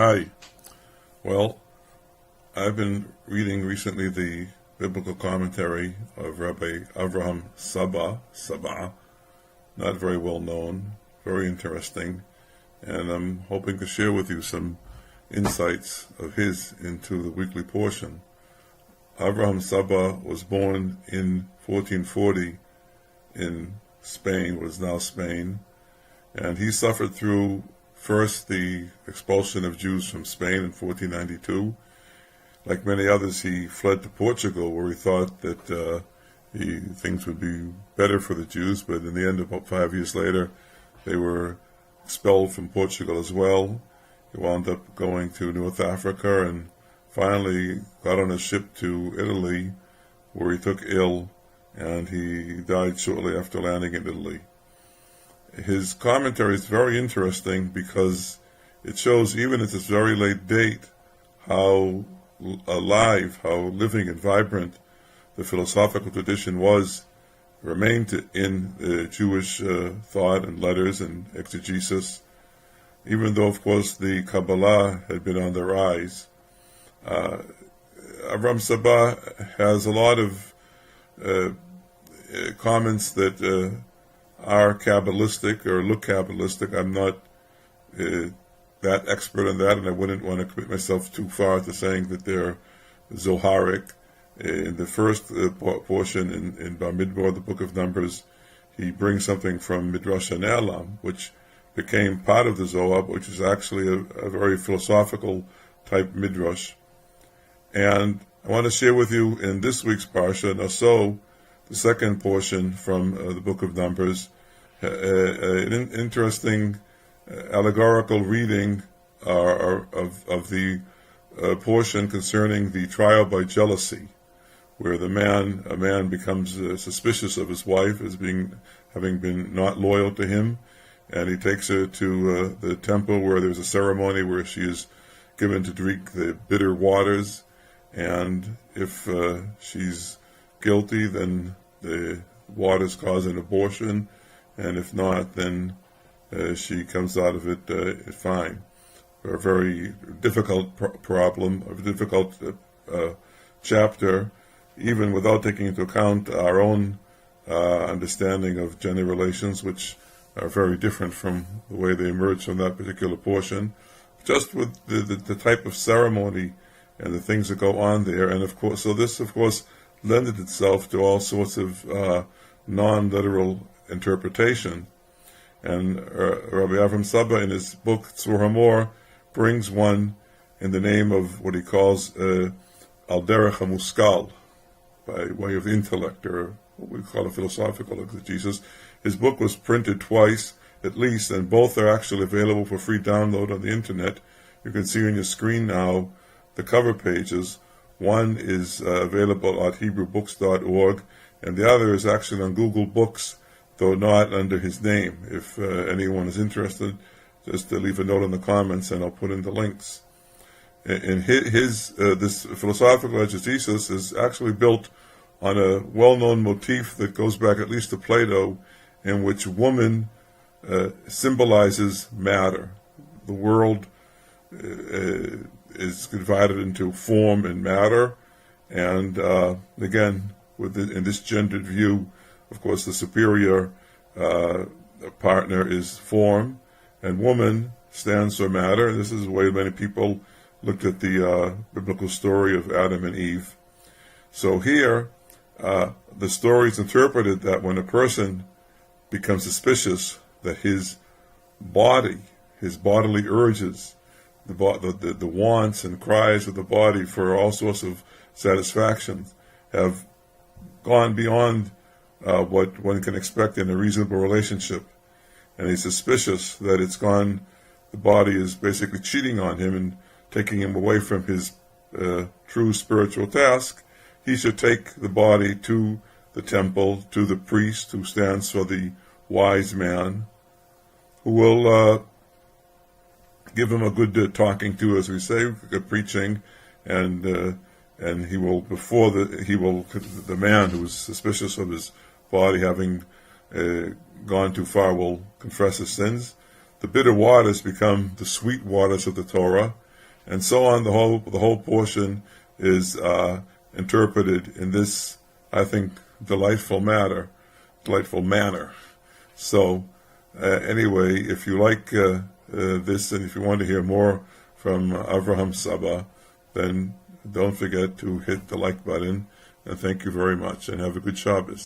Hi. Well, I've been reading recently the biblical commentary of Rabbi Avraham Saba, not very well known, very interesting, and I'm hoping to share with you some insights of his into the weekly portion. Avraham Saba was born in 1440 in Spain, what is now Spain, and he suffered through first the expulsion of Jews from Spain in 1492. Like many others, he fled to Portugal, where he thought that things would be better for the Jews, but in the end, about 5 years later, they were expelled from Portugal as well. He wound up going to North Africa and finally got on a ship to Italy, where he took ill, and he died shortly after landing in Italy. His commentary is very interesting because it shows, even at this very late date, how alive, how living and vibrant the philosophical tradition remained in Jewish thought and letters and exegesis, even though, of course, the Kabbalah had been on the rise. Avraham Saba has a lot of comments that are Kabbalistic or look Kabbalistic. I'm not that expert on that, and I wouldn't want to commit myself too far to saying that they're Zoharic. In the first portion in Bamidbar, the Book of Numbers, he brings something from midrash Elam, which became part of the Zohar, which is actually a very philosophical type midrash. And I want to share with you in this week's Parsha, Naso, the second portion from the Book of Numbers, an interesting allegorical reading of the portion concerning the trial by jealousy, where a man becomes suspicious of his wife as having been not loyal to him, and he takes her to the temple where there's a ceremony where she is given to drink the bitter waters, and if she's guilty, then the waters cause an abortion, and if not, then she comes out of it fine. A very difficult problem, a difficult chapter, even without taking into account our own understanding of gender relations, which are very different from the way they emerge from that particular portion. Just with the type of ceremony and the things that go on there, and of course, so this, of course, lended itself to all sorts of non-literal interpretation. And Rabbi Avraham Saba, in his book Tzur Hamor, brings one in the name of what he calls Al Derech HaMuskal, by way of intellect, or what we call a philosophical exegesis. His book was printed twice, at least, and both are actually available for free download on the internet. You can see on your screen now the cover pages. One is available at HebrewBooks.org, and the other is actually on Google Books, though not under his name. If anyone is interested, just leave a note in the comments, and I'll put in the links. And this philosophical exegesis is actually built on a well-known motif that goes back at least to Plato, in which woman symbolizes matter. The world is divided into form and matter, and again, in this gendered view, of course, the superior partner is form, and woman stands for matter. And this is the way many people looked at the biblical story of Adam and Eve. So here, the story is interpreted that when a person becomes suspicious that his bodily urges, the wants and cries of the body for all sorts of satisfactions have gone beyond what one can expect in a reasonable relationship, and he's suspicious that the body is basically cheating on him and taking him away from his true spiritual task, he should take the body to the temple, to the priest, who stands for the wise man, who will give him a good talking to, as we say, good preaching, and he will, the man who is suspicious of his body having gone too far will confess his sins. The bitter waters become the sweet waters of the Torah, and so on. The whole portion is interpreted in this, I think, delightful manner. So, anyway, if you like this, and if you want to hear more from Avraham Saba, then don't forget to hit the like button. And thank you very much, and have a good Shabbos.